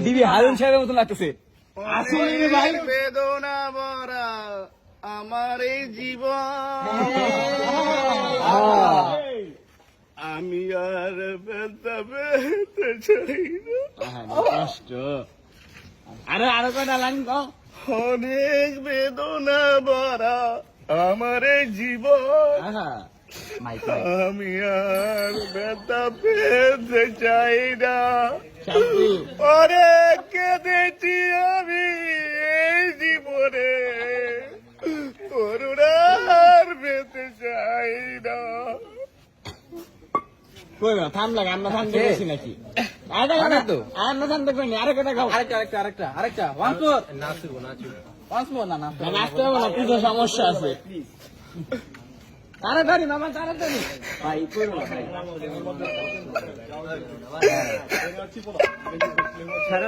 DB Harun সাহেবের মতো লাগতেছে। আসলে ভাই বেদনা ভরা আমার এই জীবন, আমি আর ব্যথা পেতে চাই না। কষ্ট আরো কয়টা লাইন কও। অনেক বেদনা ভরা আমার এই জীবন, আমি আর ব্যথা পেতে চাই না। অনেক কেঁদেছি আমি এই জীবনে, করুণার পেতে চাই না। থামলা আমরা থামতে গেছি নাকি? আমরা থামতে কইনি, আরো কয়টা খাও। আরেকটা নাচতে হবে না, কিছু সমস্যা আছে। তাড়াতাড়ি মামা, তাড়াতাড়ি ভাই, করবো ভাই।